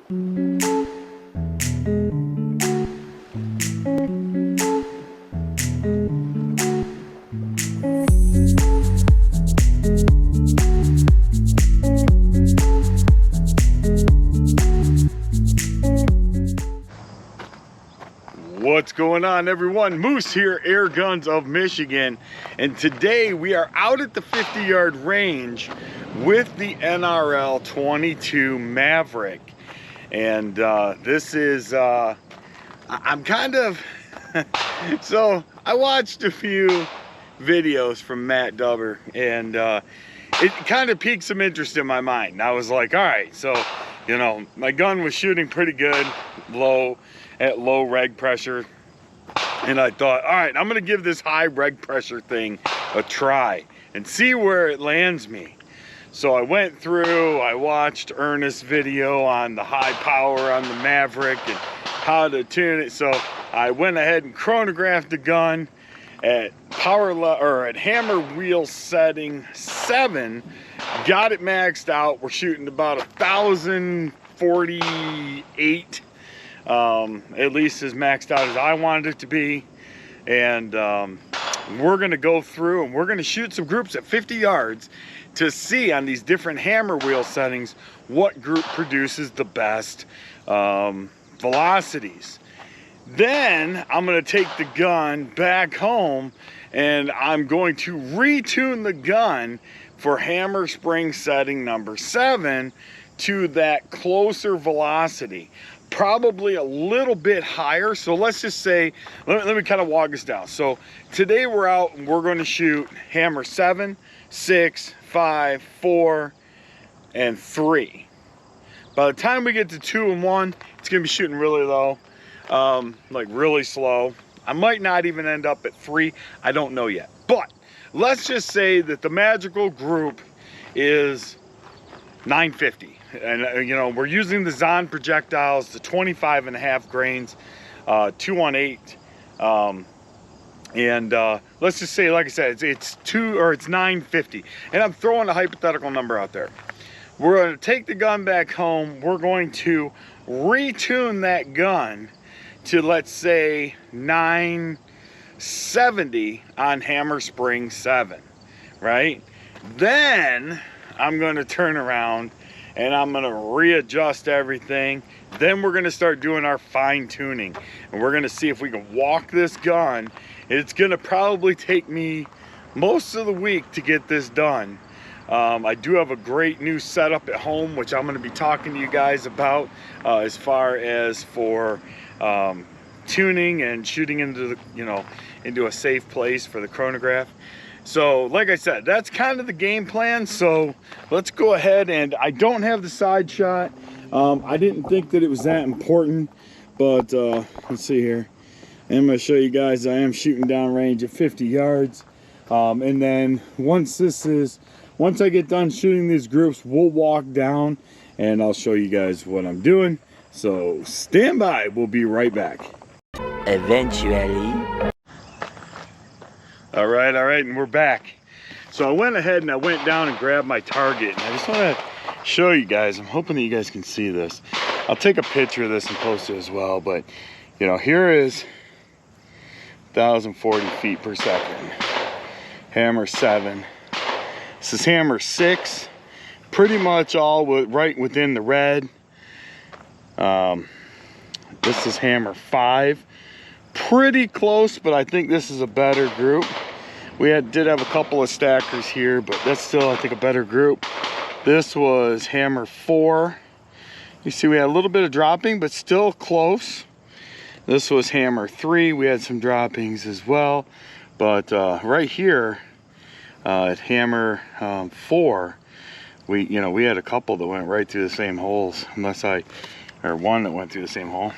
What's going on, everyone? Moose here, Airguns of Michigan, and today we are out at the 50-yard range with the NRL22 Maverick. And this is I'm kind of so I watched a few videos from Matt Dubber, and it kind of piqued some interest in my mind. And I was like, all right, so you know, my gun was shooting pretty good, at low reg pressure, and I thought, all right, I'm gonna give this high reg pressure thing a try and see where it lands me. So I went through, I watched Ernest's video on the high power on the Maverick and how to tune it. So I went ahead and chronographed the gun at at hammer wheel setting 7, got it maxed out. We're shooting about 1,048, at least as maxed out as I wanted it to be. And we're gonna go through and we're gonna shoot some groups at 50 yards to see on these different hammer wheel settings what group produces the best velocities. Then I'm gonna take the gun back home and I'm going to retune the gun for hammer spring setting number 7 to that closer velocity, probably a little bit higher. So let's just say, let me kind of walk us down. So today we're out and we're going to shoot hammer 7, 6, 5, 4, and 3. By the time we get to 2 and 1, it's going to be shooting really low, like really slow. I might not even end up at 3. I don't know yet. But let's just say that the magical group is 950. And you know, we're using the Zahn projectiles, the 25.5 grains, 218. Let's just say, like I said, it's 950. And I'm throwing a hypothetical number out there. We're going to take the gun back home. We're going to retune that gun to, let's say, 970 on hammer spring 7, right? Then I'm going to turn around and I'm going to readjust everything. Then we're going to start doing our fine tuning, and we're going to see if we can walk this gun. It's going to probably take me most of the week to get this done. I do have a great new setup at home, which I'm going to be talking to you guys about as far as for tuning and shooting into the, into a safe place for the chronograph. So like I said, that's kind of the game plan. So let's go ahead, and I don't have the side shot. I didn't think that it was that important, but let's see here. I'm going to show you guys I am shooting down range at 50 yards. And then once I get done shooting these groups, we'll walk down and I'll show you guys what I'm doing. So stand by, we'll be right back. Eventually. All right, and we're back. So I went ahead and I went down and grabbed my target, and I just want to show you guys. I'm hoping that you guys can see this. I'll take a picture of this and post it as well, but you know, here is 1,040 feet per second. Hammer 7. This is hammer 6, pretty much all right within the red. This is hammer 5, pretty close, but I think this is a better group. We did have a couple of stackers here, but that's still, I think, a better group. This was hammer 4. You see we had a little bit of dropping, but still close. This was hammer 3. We had some droppings as well, but right here at hammer 4, we had a couple that went right through the same holes, or one that went through the same hole,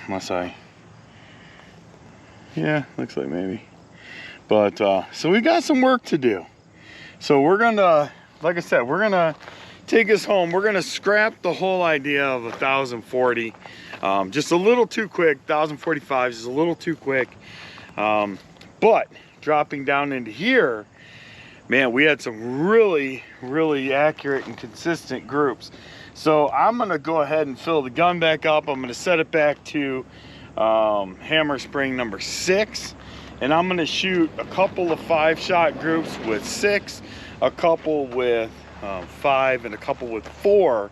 yeah, looks like maybe. But so we got some work to do. So we're gonna, like I said, we're gonna take us home. We're gonna scrap the whole idea of 1,040. Just a little too quick. 1,045 is a little too quick. But dropping down into here, man, we had some really accurate and consistent groups. So I'm gonna go ahead and fill the gun back up. I'm gonna set it back to hammer spring number 6, and I'm gonna shoot a couple of 5-shot groups with 6, a couple with 5, and a couple with 4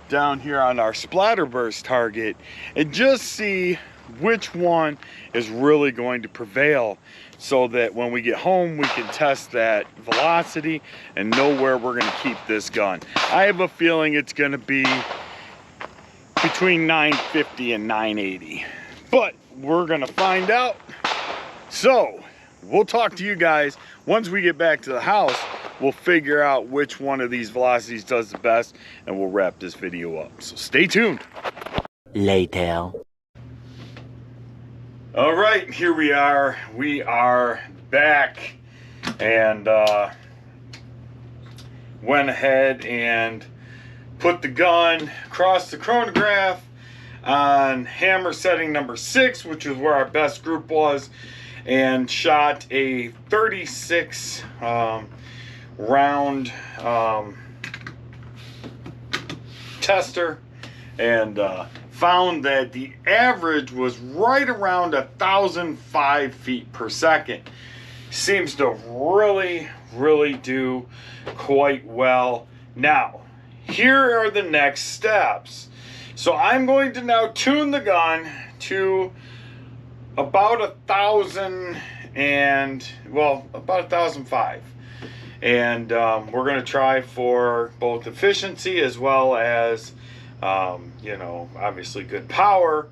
down here on our Splatterburst target, and just see which one is really going to prevail, so that when we get home we can test that velocity and know where we're going to keep this gun. I have a feeling it's going to be between 950 and 980, but we're going to find out. So we'll talk to you guys once we get back to the house. We'll figure out which one of these velocities does the best, and we'll wrap this video up. So stay tuned. Later. All right, here we are. We are back, and went ahead and put the gun across the chronograph on hammer setting number 6, which is where our best group was, and shot a 36 round tester, and found that the average was right around 1,005 feet per second. Seems to really do quite well. Now, here are the next steps. So I'm going to now tune the gun to about 1,000 and, well, about 1,005. And we're going to try for both efficiency as well as, you know, obviously good power.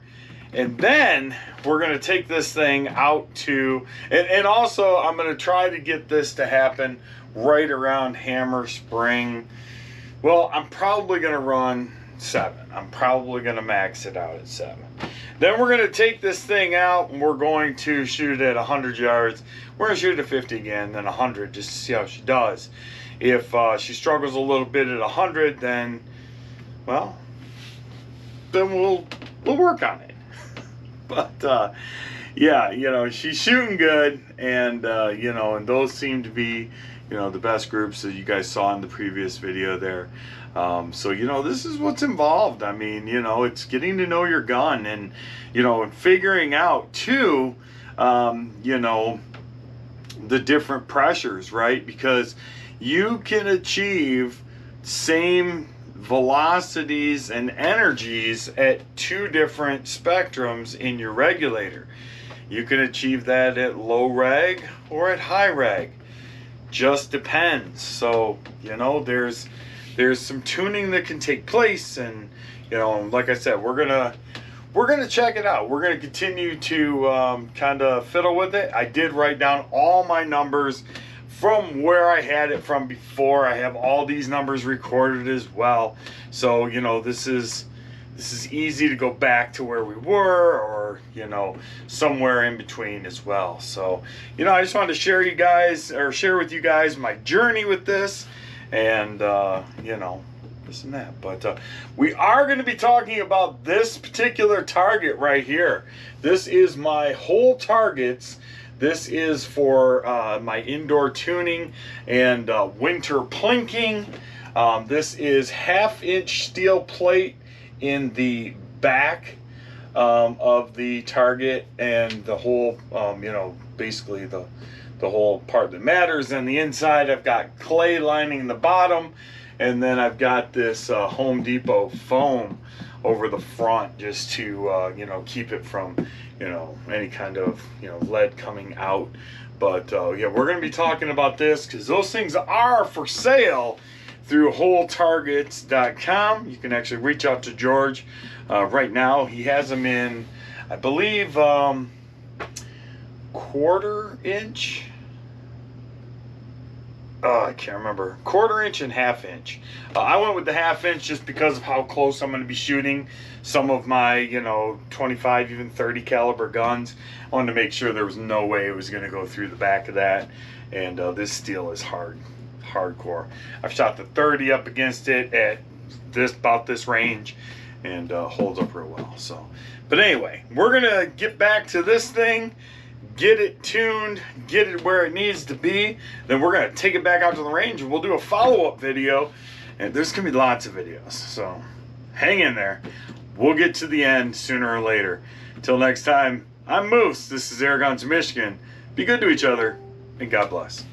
And then we're going to take this thing out to, and also I'm going to try to get this to happen right around hammer spring. Well, I'm probably going to run 7. I'm probably going to max it out at 7. Then we're going to take this thing out and we're going to shoot it at 100 yards. We're going to shoot it at 50 again, then 100, just to see how she does. If she struggles a little bit at 100, then, well, then we'll work on it. But yeah, you know, she's shooting good, and you know, and those seem to be, you know, the best groups that you guys saw in the previous video there. So, you know, this is what's involved. I mean, you know, it's getting to know your gun, and, you know, figuring out too, you know, the different pressures, right? Because you can achieve same velocities and energies at 2 different spectrums in your regulator. You can achieve that at low reg or at high reg. Just depends. So, you know, there's some tuning that can take place, and, you know, like I said, we're gonna check it out. We're gonna continue to kind of fiddle with it. I did write down all my numbers from where I had it from before. I have all these numbers recorded as well. So, you know, this is easy to go back to where we were, or, you know, somewhere in between as well. So, you know, I just wanted to share with you guys my journey with this, and you know, this and that. But we are going to be talking about this particular target right here. This is my whole targets. This is for my indoor tuning and winter plinking. This is 1/2-inch steel plate in the back of the target, and the whole, you know, basically the whole part that matters. And the inside, I've got clay lining the bottom, and then I've got this Home Depot foam over the front, just to you know, keep it from, you know, any kind of, you know, lead coming out. But yeah, we're going to be talking about this because those things are for sale through wholetargets.com. You can actually reach out to George right now. He has them in, I believe, 1/4-inch. I can't remember. 1/4-inch and 1/2-inch. I went with the 1/2-inch just because of how close I'm going to be shooting some of my, you know, 25, even 30 caliber guns. I wanted to make sure there was no way it was going to go through the back of that. And this steel is hardcore. I've shot the 30 up against it at about this range, and holds up real well. So, but anyway, we're gonna get back to this thing, get it tuned, get it where it needs to be. Then we're gonna take it back out to the range, and we'll do a follow-up video And there's gonna be lots of videos, so hang in there. We'll get to the end sooner or later. Till next time, I'm Moose. This is Airguns of Michigan. Be good to each other, and God bless.